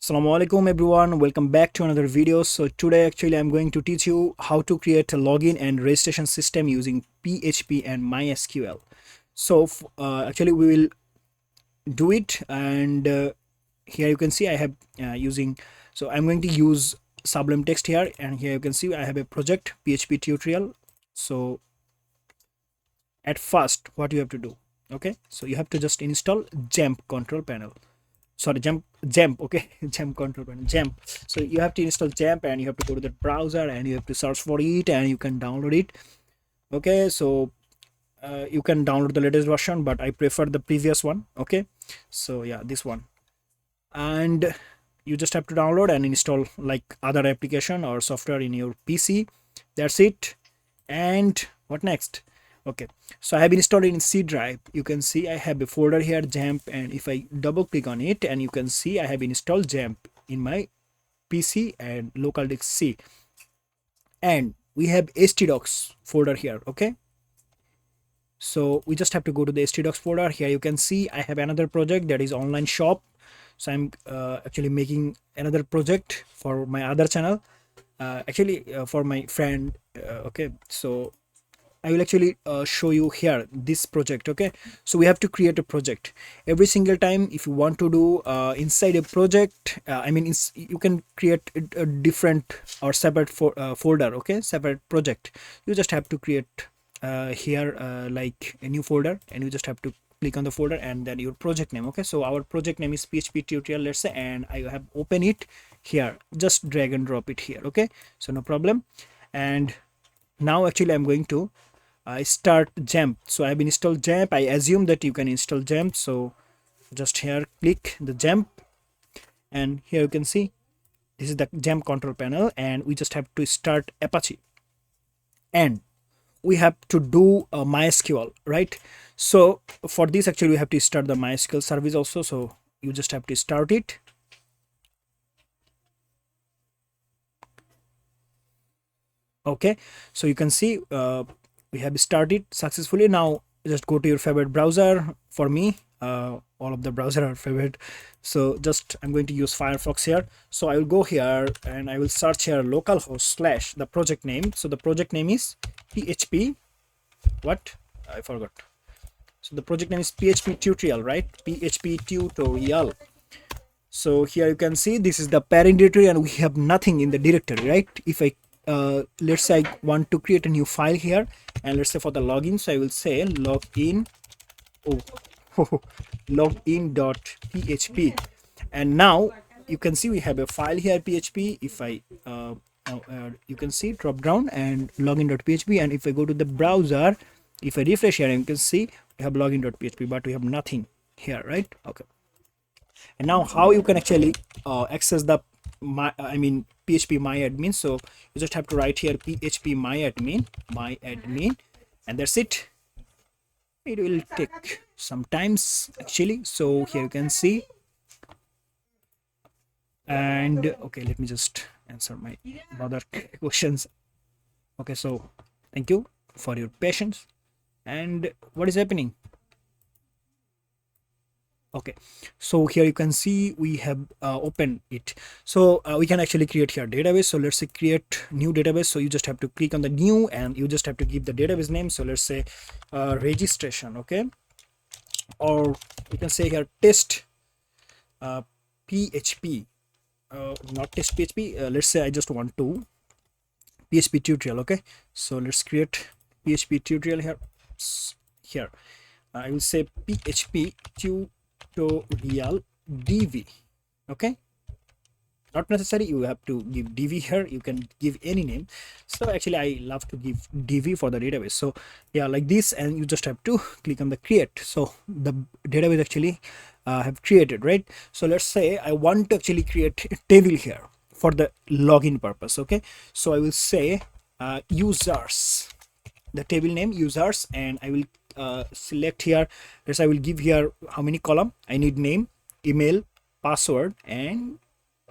Assalamu alaikum everyone, welcome back to another video. So today actually I'm going to teach you how to create a login and registration system using PHP and MySQL. So actually we will do it, and here you can see I have using, so I'm going to use Sublime Text here, and here you can see I have a project PHP tutorial. So at first what you have to do, okay, so you have to just install XAMPP control panel. Sorry, XAMPP, okay. XAMPP control panel, XAMPP. So you have to install XAMPP, and you have to go to the browser and you have to search for it, and you can download it. Okay, so you can download the latest version, but I prefer the previous one. Okay, so yeah, this one. And you just have to download and install like other application or software in your PC. That's it. And what next? Okay, so I have installed it in C drive. You can see I have a folder here, XAMPP, and if I double click on it, and you can see I have installed XAMPP in my PC and local disk C. And we have htdocs folder here. Okay, so we just have to go to the htdocs folder. Here you can see I have another project, that is online shop. So I'm actually making another project for my other channel, for my friend. Okay, so I will actually show you here this project. Okay, so we have to create a project every single time. If you want to do inside a project, you can create a different or separate folder. Okay, separate project. You just have to create here like a new folder, and you just have to click on the folder and then your project name. Okay, so our project name is PHP tutorial, let's say, and I have open it here. Just drag and drop it here. Okay, so no problem. And now actually I'm going to start XAMPP. So I've installed XAMPP. I assume that you can install XAMPP. So just here click the XAMPP, and here you can see this is the XAMPP control panel, and we just have to start Apache, and we have to do MySQL, right? So for this actually we have to start the MySQL service also. So you just have to start it. Okay, so you can see we have started successfully. Now just go to your favorite browser. For me, all of the browser are favorite, so just I'm going to use Firefox here. So I will go here and I will search here localhost / the project name. So the project name is PHP, what I forgot. So the project name is PHP tutorial, right? PHP tutorial. So here you can see this is the parent directory, and we have nothing in the directory, right? If I let's say I want to create a new file here, and let's say for the login, so I will say login, login.php, and now you can see we have a file here, PHP. If I you can see drop down and login.php, and if I go to the browser, if I refresh here, you can see we have login.php, but we have nothing here, right? Okay, and now how you can actually access the PHP myadmin. So you just have to write here PHP myadmin, and that's it. It will take some times actually. So here you can see, and okay, let me just answer my other questions. Okay, so thank you for your patience. And what is happening? Okay, so here you can see we have opened it. So we can actually create here database. So let's say create new database. So you just have to click on the new, and you just have to give the database name. So let's say registration. Okay, or you can say here test PHP, not test PHP. Let's say I just want to PHP tutorial. Okay, so let's create PHP tutorial here. I will say PHP tutorial dv. Okay, not necessary you have to give dv here, you can give any name. So actually I love to give dv for the database. So yeah, like this, and you just have to click on the create. So the database actually have created, right? So let's say I want to actually create a table here for the login purpose. Okay, so I will say users, the table name users, and I will select here. Let's I will give here how many column I need: name, email, password, and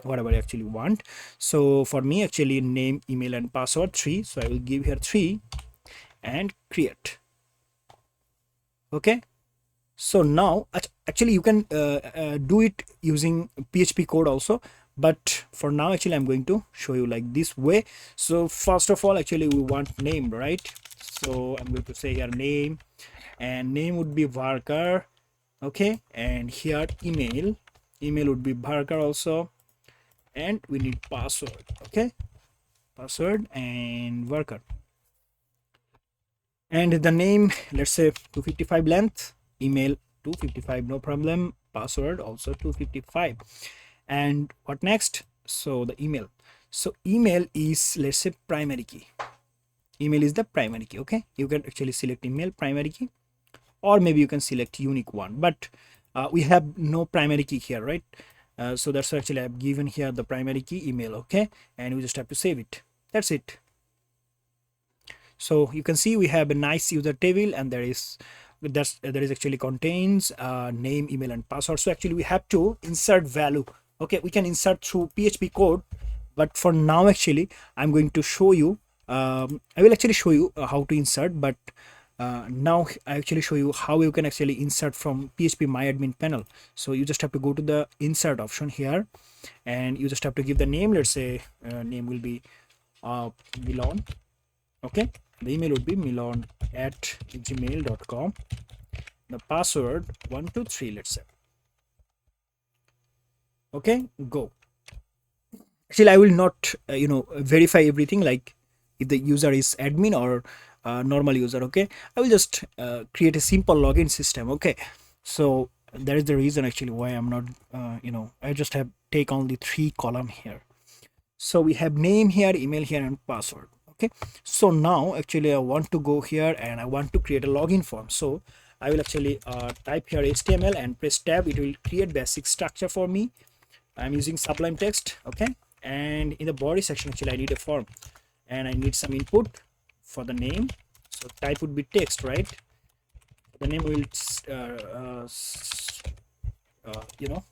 whatever I actually want. So for me actually name, email, and password 3. So I will give here 3 and create. Okay, so now actually you can do it using PHP code also, but for now actually I'm going to show you like this way. So first of all, actually we want name, right? So I'm going to say here name, and name would be worker. Okay, and here email would be worker also, and we need password. Okay, password and worker, and the name, let's say 255 length, email 255, no problem, password also 255. And what next? So the email, so email is, let's say, primary key. Email is the primary key. Okay, you can actually select email primary key, or maybe you can select unique one, but we have no primary key here, right? So that's actually I've given here the primary key email. Okay, and we just have to save it. That's it. So you can see we have a nice user table, and there is actually contains name, email, and password. So actually we have to insert value. Okay, we can insert through PHP code, but for now actually I'm going to show you, I will actually show you how to insert, but now I actually show you how you can actually insert from PHP MyAdmin panel. So you just have to go to the insert option here, and you just have to give the name. Let's say name will be Milon. Okay, the email would be milon@gmail.com. The password 123, let's say. Okay, go. Actually I will not verify everything, like if the user is admin or normal user. Okay, I will just create a simple login system. Okay, so that is the reason actually why I'm not I just have take only 3 column here. So we have name here, email here, and password. Okay, so now actually I want to go here and I want to create a login form. So I will actually type here HTML and press tab. It will create basic structure for me. I'm using Sublime Text. Okay, and in the body section actually I need a form, and I need some input for the name. So type would be text, right? The name will you know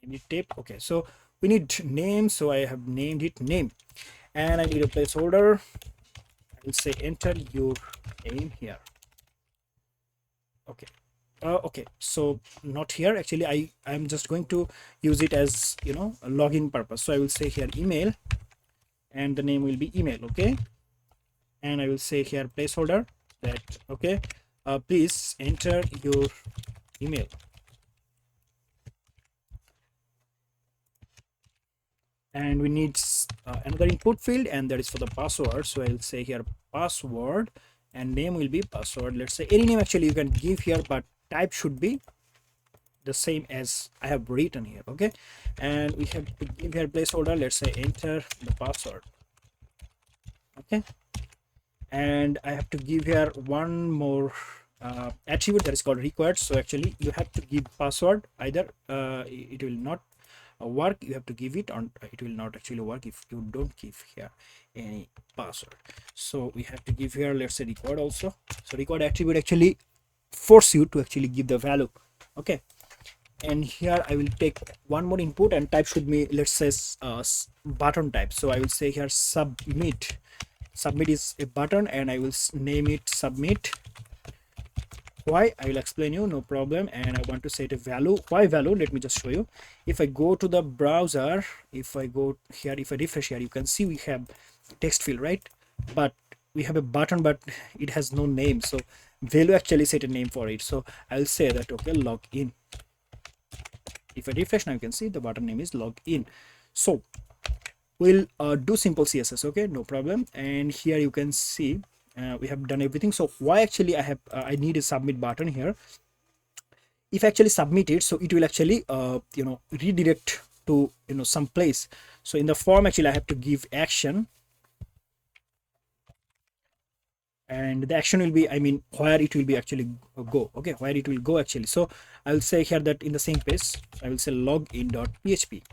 need tape. Okay, so we need name, so I have named it name, and I need a placeholder. I will say enter your name here. Okay, okay, so not here actually, I'm just going to use it as a login purpose. So I will say here email, and the name will be email. Okay, and I will say here placeholder that okay, please enter your email. And we need another input field, and that is for the password. So I'll say here password, and name will be password. Let's say any name actually you can give here, but type should be the same as I have written here. Okay, and we have to give here placeholder. Let's say enter the password. Okay, and I have to give here one more attribute that is called required. So actually you have to give password, either it will not work, you have to give it, on it will not actually work if you don't give here any password. So we have to give here, let's say required also. So required attribute actually force you to actually give the value. Okay, and here I will take one more input, and type should be, let's say button type. So I will say here submit. Submit is a button, and I will name it submit. Why, I will explain you, no problem. And I want to set a value. Why value? Let me just show you. If I go to the browser, if I go here, if I refresh here, you can see we have text field, right? But we have a button, but it has no name. So value actually set a name for it. So I'll say that okay, log in. If I refresh now, you can see the button name is log in. So we'll do simple CSS. Okay, no problem. And here you can see we have done everything. So why actually I need a submit button here. If I actually submit it, so it will actually redirect to some place. So in the form actually I have to give action, and the action will be, I mean, where it will be actually go. Okay, where it will go actually. So I will say here that in the same page I will say login.php,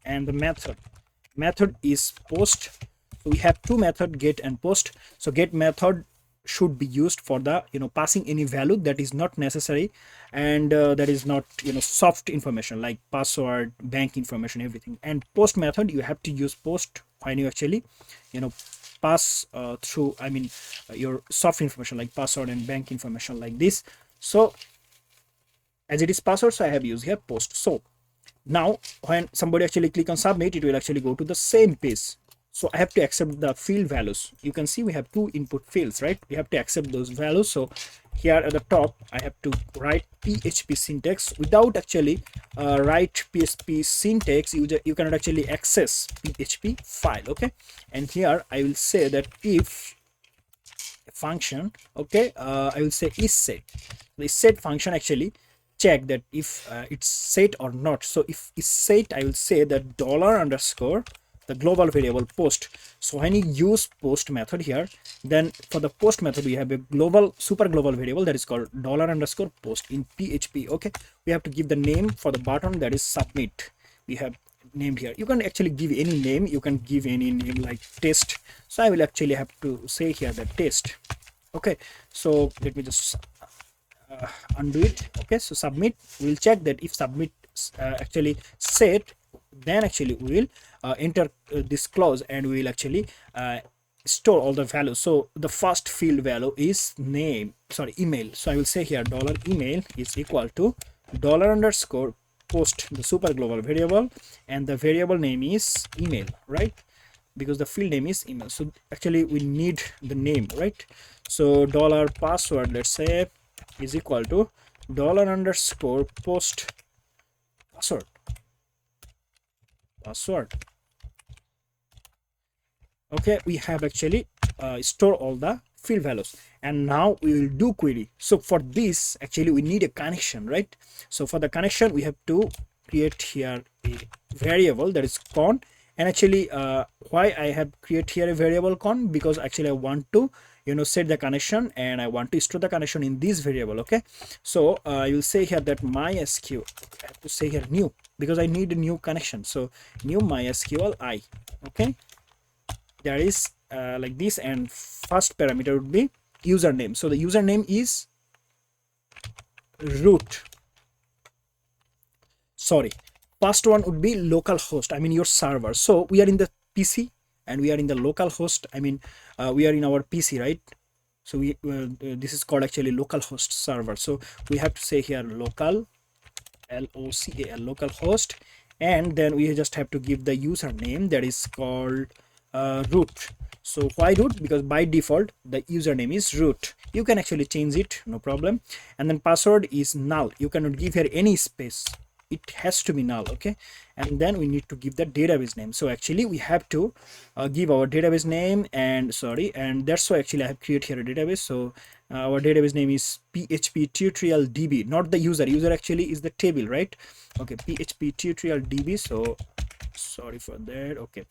and the method is post. So we have two method, get and post. So get method should be used for the passing any value that is not necessary, and that is not soft information like password, bank information, everything. And post method, you have to use post when you actually pass through, I mean, your soft information like password and bank information like this. So as it is password, so I have used here post. So now when somebody actually click on submit, it will actually go to the same page. So I have to accept the field values. You can see we have two input fields, right? We have to accept those values. So here at the top I have to write PHP syntax. Without actually write PHP syntax, you cannot actually access PHP file. Okay, and here I will say that if function, okay, I will say is set. The set function actually check that if it's set or not. So if is set, I will say that dollar underscore the global variable post. So when you use post method here, then for the post method we have a global super global variable that is called dollar underscore post in PHP. Okay, we have to give the name for the button, that is submit. We have named here. You can actually give any name, you can give any name like test. So I will actually have to say here that test. Okay, so let me just undo it. Okay, so submit, we'll check that if submit actually set, then actually we will enter this clause and we will actually store all the values. So the first field value is name, sorry, email. So I will say here dollar email is equal to dollar underscore post, the super global variable, and the variable name is email, right? Because the field name is email. So actually we need the name, right? So dollar password, let's say, is equal to dollar underscore post password. Okay, we have actually store all the field values, and now we will do query. So for this actually we need a connection, right? So for the connection we have to create here a variable that is con. And actually why I have create here a variable con, because actually I want to set the connection and I want to store the connection in this variable. Okay, so I will say here that MySQL, I have to say here new, because I need a new connection. So new MySQL I, okay, there is like this, and first parameter would be username. So the username is root, sorry, first one would be localhost, I mean your server. So we are in the PC and we are in the localhost, I mean we are in our PC, right? So we this is called actually localhost server. So we have to say here local, local, localhost, and then we just have to give the username that is called root. So why root? Because by default the username is root. You can actually change it, no problem. And then password is null, you cannot give here any space, it has to be null. Okay, and then we need to give the database name. So actually we have to give our database name, and sorry, and that's why actually I have created here a database. So our database name is PHP tutorial DB, not the user actually is the table, right? Okay, PHP tutorial DB. So sorry for that. Okay,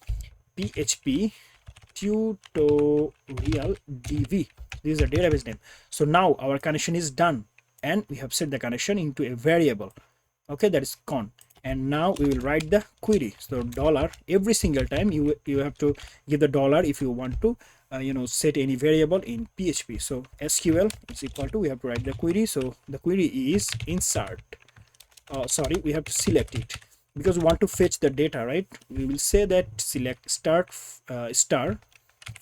PHP tutorial DB, this is a database name. So now our connection is done, and we have set the connection into a variable, okay, that is con. And now we will write the query. So dollar, every single time you have to give the dollar if you want to set any variable in PHP. So SQL is equal to, we have to write the query. So the query is insert, sorry, we have to select it because we want to fetch the data, right? We will say that select start star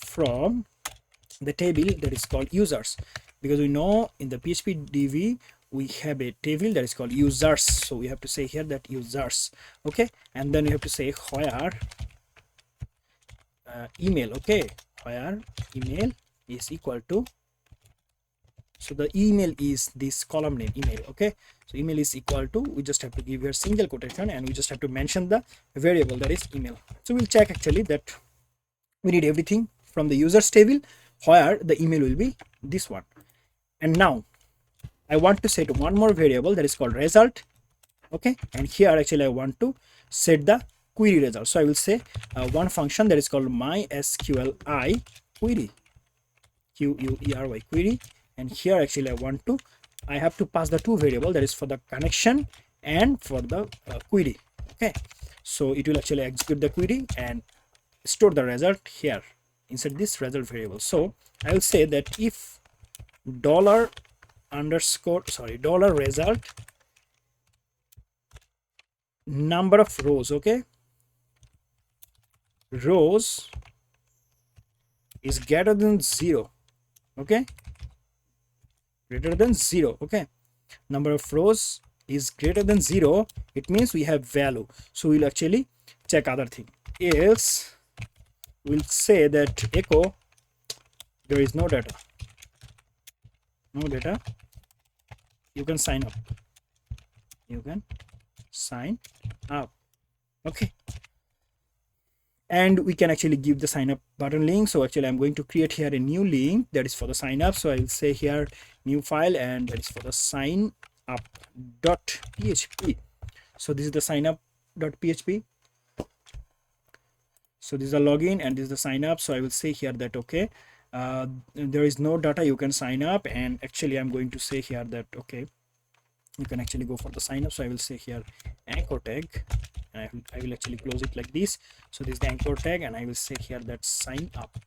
from the table that is called users, because we know in the PHP DB we have a table that is called users. So we have to say here that users, okay, and then we have to say where email, okay, where email is equal to, so the email is this column name email, okay, so email is equal to, we just have to give here single quotation and we just have to mention the variable that is email. So we'll check actually that we need everything from the users table, where the email will be this one. And now I want to set one more variable that is called result, okay, and here actually I want to set the query result. So I will say one function that is called MySQL I query, query query, and here actually I have to pass the two variable, that is for the connection and for the query. Okay, so it will actually execute the query and store the result here inside this result variable. So I will say that if dollar underscore, sorry, dollar result number of rows, okay, rows is greater than 0, okay, greater than 0, okay, number of rows is greater than 0, it means we have value. So we'll actually check other thing. Else we'll say that echo there is no data. No data. You can sign up. You can sign up. Okay. And we can actually give the sign up button link. So actually I'm going to create here a new link that is for the sign up. So I will say here new file, and that is for the sign up.php. So this is the sign up.php. So this is the login and this is the sign up. So I will say here that okay, there is no data, you can sign up. And actually I'm going to say here that okay, you can actually go for the sign up. So I will say here anchor tag, and I will actually close it like this. So this is the anchor tag, and I will say here that sign up.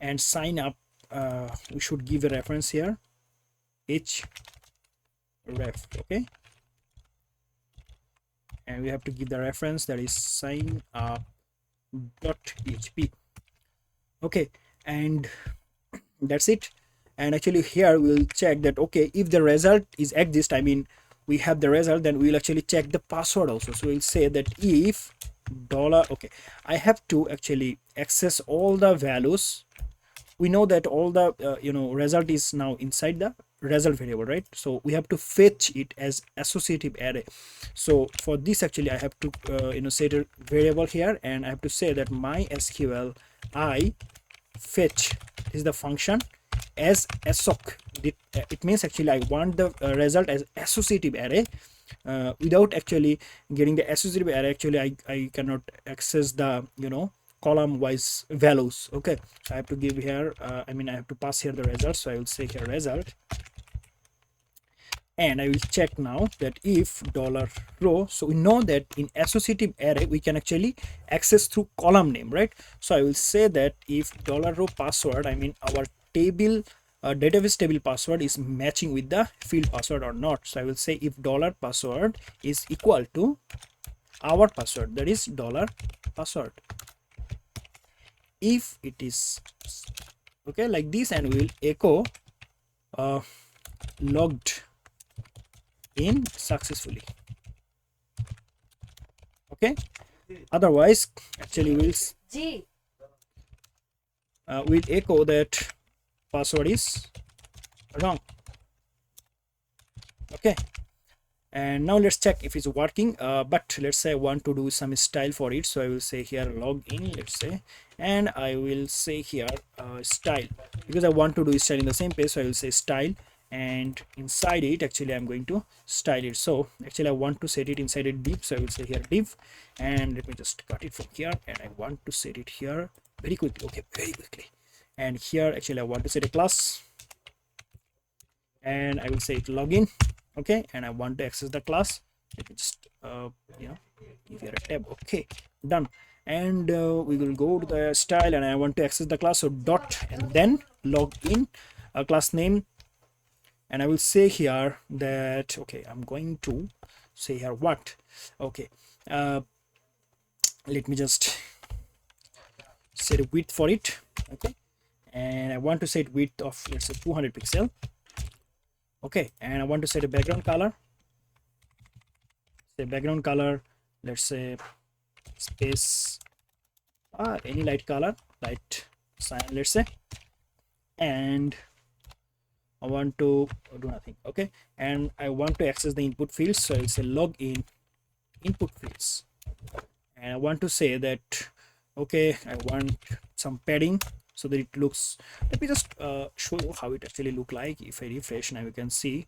And sign up, we should give a reference here, href. Okay, and we have to give the reference that is sign up.php. okay, and that's it. And actually here we'll check that okay, if the result is exist, I mean we have the result, then we'll actually check the password also. So we'll say that if dollar, okay, I have to actually access all the values. We know that all the result is now inside the result variable, right? So we have to fetch it as associative array. So for this actually I have to set a variable here, and I have to say that MySQL I fetch is the function as assoc. It means actually I want the result as associative array. Without actually getting the associative array, actually I cannot access the column wise values. Okay, so I have to give here I have to pass here the result. So I will say here result, and I will check now that if $row. So we know that in associative array we can actually access through column name, right? So I will say that if $row password, our table database table password is matching with the field password or not. So I will say if $password is equal to our password, that is $password. If it is okay like this, and we will echo logged in successfully. Okay, otherwise actually we'll echo that password is wrong. Okay, and now let's check if it's working. But let's say I want to do some style for it. So I will say here login, let's say, and I will say here style, because I want to do style in the same page. So I will say style, and inside it actually I'm going to style it. So actually I want to set it inside a div. So I will say here div, and let me just cut it from here, and I want to set it here very quickly. Okay, very quickly. And here actually I want to set a class, and I will say it login. Okay, and I want to access the class. Let me just give here a tab. Okay, done. And we will go to the style, and I want to access the class. So dot and then login class name, and I will say here that okay, I'm going to say here what. Okay, let me just set a width for it. Okay, and I want to set width of, let's say, 200 pixel. Okay, and I want to set a background color. Say background color, let's say space any light color, light cyan, let's say. And I want to do nothing. Okay, and I want to access the input fields. So I'll say login input fields, and I want to say that okay, I want some padding so that it looks, let me just show you how it actually look like. If I refresh, now you can see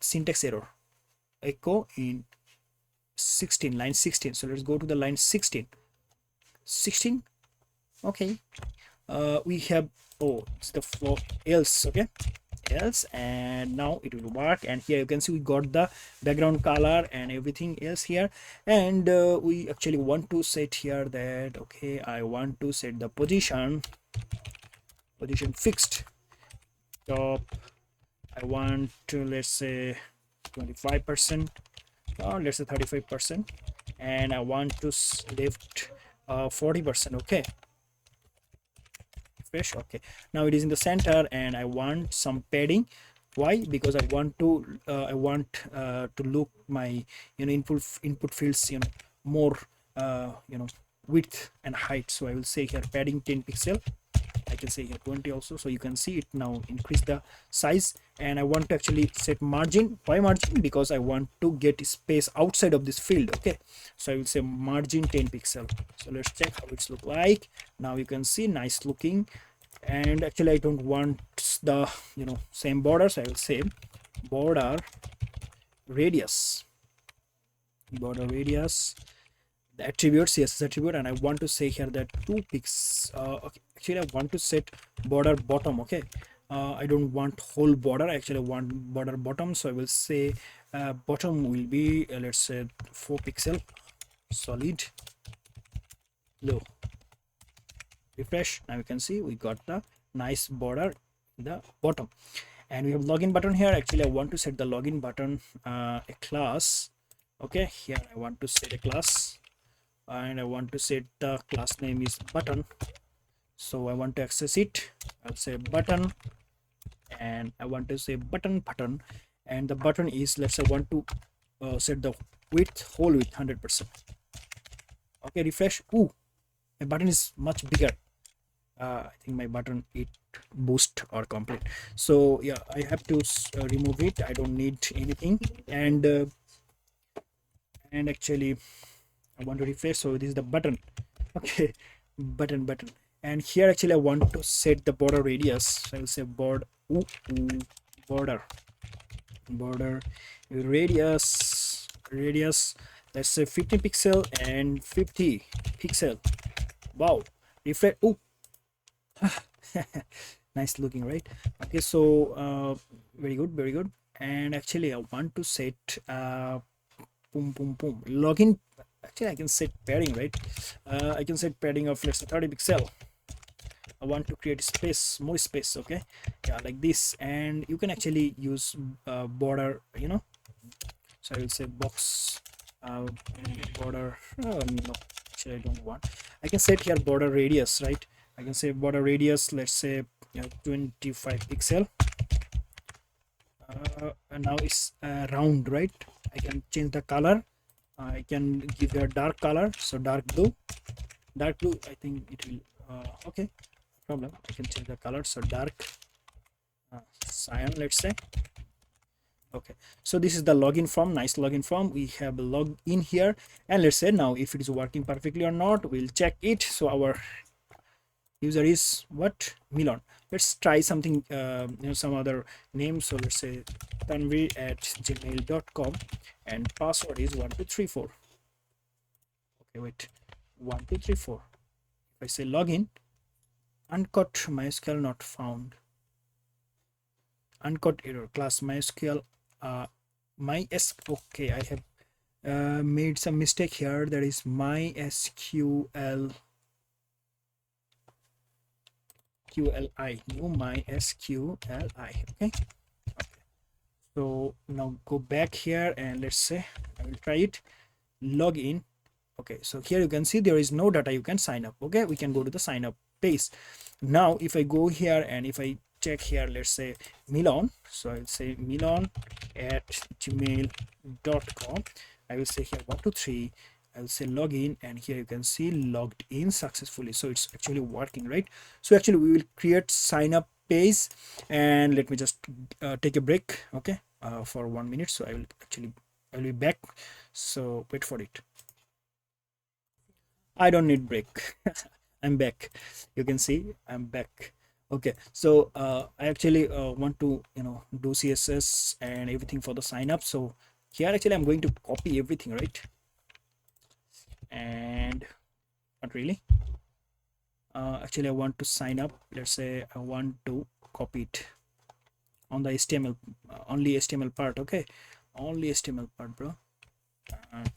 syntax error, echo in 16, line 16. So let's go to the line 16. Okay, we have, oh, it's the flow else. Okay, else, and now it will work. And here you can see we got the background color and everything else here. And we actually want to set here that okay, I want to set the position fixed top. I want to, let's say, 25%, or let's say 35%, and I want to left 40%. Okay, fresh. Okay, now it is in the center, and I want some padding Why? Because I want to look my input fields more width and height. So I will say here padding 10 pixel. I can say here 20 also, so you can see it now increase the size. And I want to actually set margin. Why margin? Because I want to get space outside of this field. Okay, so I will say margin 10 pixel. So let's check how it's look like. Now you can see nice looking. And actually I don't want the same borders. I will say border radius, the attribute css attribute, and I want to say here that 2 pix. Okay, actually I want to set border bottom. Okay, I don't want whole border, actually I want border bottom. So I will say bottom will be let's say 4 pixel, solid, low. Refresh. Now you can see we got the nice border in the bottom. And we have login button here. Actually I want to set the login button a class. Okay, here I want to set a class, and I want to set the class name is button. So I want to access it. I'll say button, and I want to say button, and the button is, let's say, I want to set the width, whole width 100%. Okay, refresh. Ooh, my button is much bigger. I think my button it boost or complete. So yeah, I have to remove it. I don't need anything. And actually I want to refresh. So this is the button. Okay, button. And here actually I want to set the border radius. So I will say border radius, let's say 50 pixel and 50 pixel. Wow, refresh. Oh, nice looking, right? Okay, so very good. And actually I want to set login. Actually I can set padding, right? I can set padding of, let's say, 30 pixel. I want to create space, more space. Okay, yeah, like this. And you can actually use border, so I will say box border. Oh, no, actually I don't want. I can set here border radius, right? I can say border radius, let's say 25 pixel. And now it's round, right? I can change the color. I can give a dark color, so dark blue. I think it will okay, problem. I can change the color, so dark cyan, let's say. Okay, so this is the login form. Nice login form. We have a log in here, and let's say now if it is working perfectly or not, we'll check it. So our user is what? Milan. Let's try something, some other name. So let's say tanvi@gmail.com, and password is 1234. Okay, wait, 1234. If I say login, uncut MySQL not found. Uncut error, class MySQL okay, I have made some mistake here. There is MySQL QLI, new MySQLi. Okay, so now go back here, and let's say I will try it. Login. Okay, so here you can see there is no data, you can sign up. Okay, we can go to the sign up page. Now if I go here and if I check here, let's say Milan, so I'll say milan@gmail.com. I will say here 123. I'll say login, and here you can see logged in successfully. So it's actually working, right? So actually we will create sign up page, and let me just take a break, okay, for 1 minute. So I'll be back, so wait for it. I don't need break. I'm back. You can see I'm back. Okay, so I actually want to do CSS and everything for the sign up. So here actually I'm going to copy everything, right? And not really. Actually I want to sign up. Let's say I want to copy it on the HTML, only HTML part. Okay, only HTML part, bro.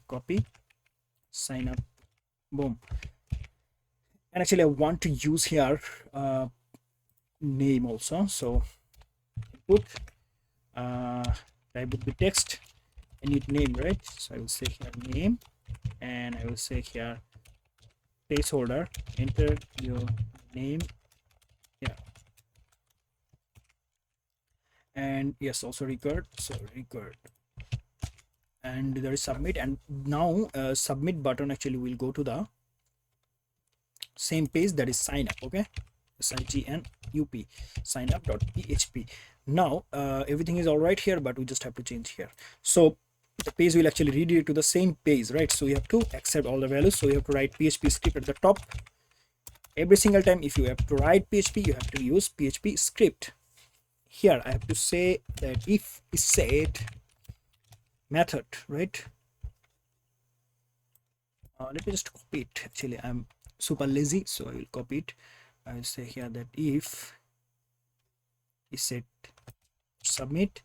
Copy, sign up, boom. And actually I want to use here name also. So put type would be text. I need name, right? So I will say here name, and I will say here placeholder. Enter your name. Yeah, and yes, also record. So record, and there is submit, and now submit button actually will go to the same page, that is sign up. Okay, signup, sign up.php. Now everything is all right here, but we just have to change here. So the page will actually redirect to the same page, right? So you have to accept all the values. So you have to write PHP script at the top. Every single time if you have to write PHP, you have to use PHP script. Here I have to say that if is set method, right? Let me just copy it. Actually, I'm super lazy, so I will copy it. I will say here that if is set submit.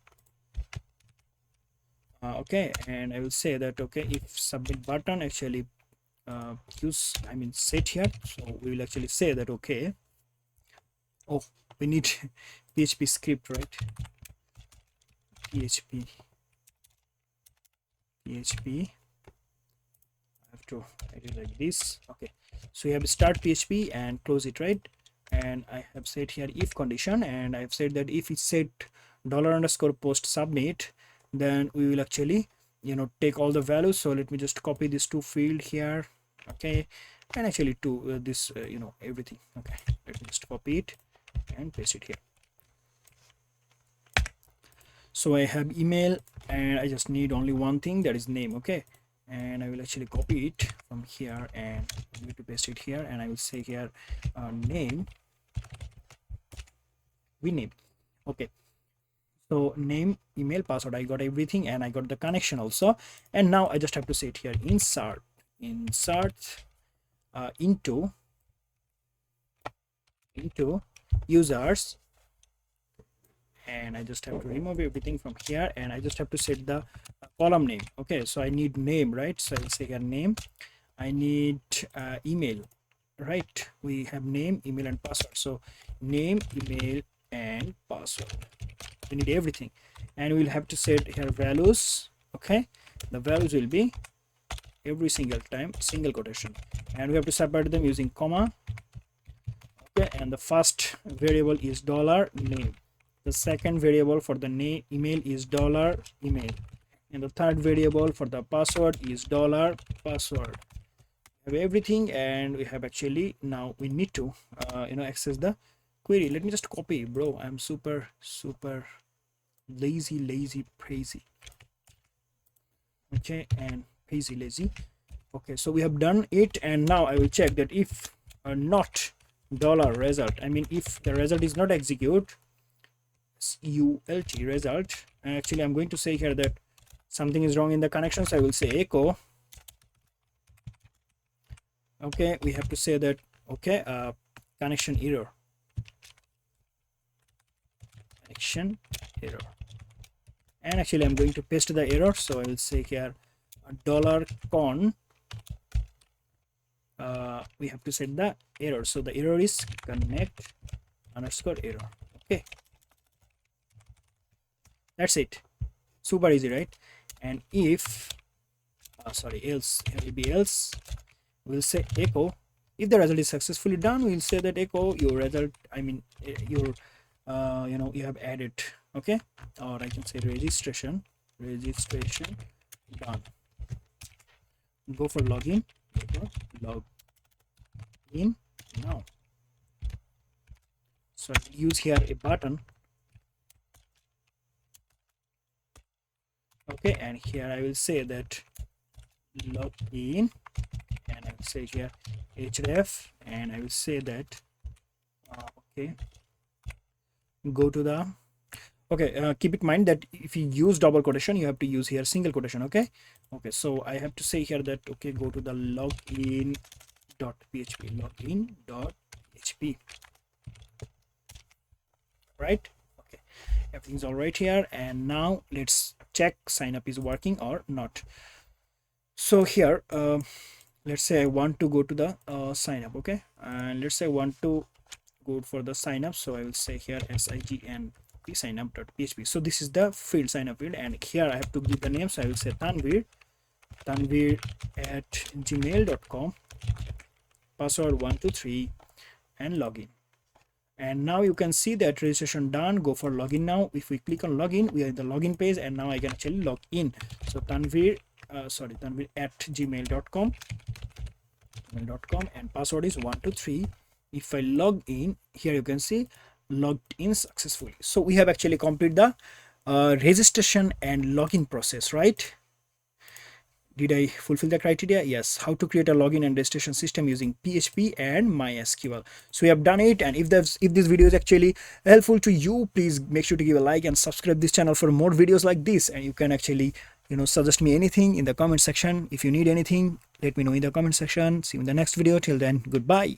Okay, and I will say that okay, if submit button actually set here, so we will actually say that okay, oh, we need PHP script, right? PHP have to write it like this. Okay, so you have to start PHP and close it, right? And I have said here if condition, and I have said that if it's set $_post submit, then we will actually take all the values. So let me just copy this to field here. Okay, and actually to this everything. Okay, let me just copy it and paste it here. So I have email, and I just need only one thing, that is name. Okay, and I will actually copy it from here and I'm going to paste it here, and I will say here name, we name. Okay, so name, email, password, I got everything, and I got the connection also. And now I just have to say it here, insert into users, and I just have to remove everything from here, and I just have to set the column name. Okay, so I need name, right? So I'll say here name. I need email, right? We have name, email, and password. So name, email, and password, we need everything. And we'll have to set here values. Okay, the values will be every single time single quotation, and we have to separate them using comma. Okay, and the first variable is $name. The second variable for the name email is $email, and the third variable for the password is $password. We have everything, and we have actually, now we need to access the query. Let me just copy, bro. I'm super lazy crazy. Okay, and crazy lazy. Okay, so we have done it, and now I will check that if not $result, I mean if the result is not execute, ULT result, and actually I'm going to say here that something is wrong in the connection, so I will say echo. Okay, we have to say that okay, connection error, and actually I'm going to paste the error. So I will say here $con, we have to set the error. So the error is connect _ error. Okay, that's it, super easy, right? And if else, here will be else, we'll say echo. If the result is successfully done, we'll say that echo your result, I mean your you have added. Okay, or I can say registration done. Go for login, log in now. So I will use here a button. Okay, and here I will say that log in, and I will say here href, and I will say that okay, go to the keep in mind that if you use double quotation, you have to use here single quotation. Okay, so I have to say here that okay, go to the login.php, right? Okay, everything's all right here, and now let's check sign up is working or not. So here let's say I want to go to the sign up. Okay, and let's say I want to go for the sign up, so I will say here sign up.php. So this is the field, sign up field, and here I have to give the name. So I will say Tanvir at gmail.com, password 123, and login. And now you can see that registration done. Go for login now. If we click on login, we are in the login page, and now I can actually log in. So Tanvir at gmail.com, and password is 123. If I log in here, you can see logged in successfully. So we have actually completed the registration and login process, right? Did I fulfill the criteria? Yes. How to create a login and registration system using PHP and MySQL. So we have done it. And if this video is actually helpful to you, please make sure to give a like and subscribe this channel for more videos like this. And you can actually, suggest me anything in the comment section. If you need anything, let me know in the comment section. See you in the next video. Till then, goodbye.